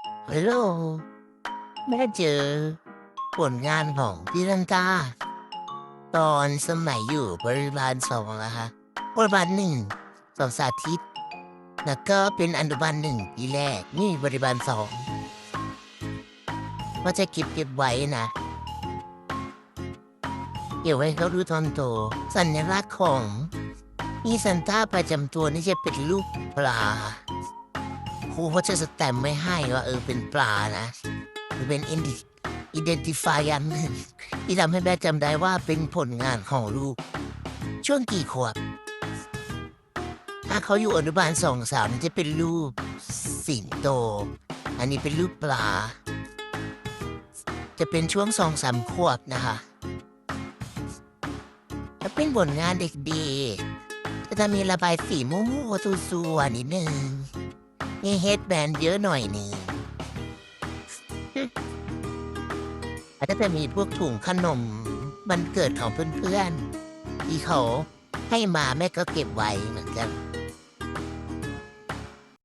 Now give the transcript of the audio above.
ฮัลโหลแม่เจอผลงานของพี่ลังกาตอนสมัยอยู่บริบาล2นะคะบริบาล1สอนสาธิตแล้วก็เป็นอนุบาล1ปีแรกนี่บริบาล2ว่าจะเก็บไว้นะเก็บไว้เขาดูตอนโตสัญลักษณ์ของมีซันต้าประจำตัวนี่จะเป็นรูปปลาครูเขาจะสแตมป์ไม่ให้ว่าเป็นปลานะหรือเป็นidentify อันหนึ่งที่ทำให้แม่จำได้ว่าเป็นผลงานของลูกช่วงกี่ขวบถ้าเขาอยู่อนุบาล2-3จะเป็นรูปสิงโตอันนี้เป็นรูปปลาจะเป็นช่วง2-3ขวบนะคะแล้วเป็นผลงานเด็กดีจะมีระบายสีมั่วๆซัวๆนิดนึงมีเฮดแบนเยอะหน่อยนึงอาจจะมีพวกถุงขนมวันเกิดของเพื่อนๆที่เขาให้มาแม่ก็เก็บไว้เหมือนกัน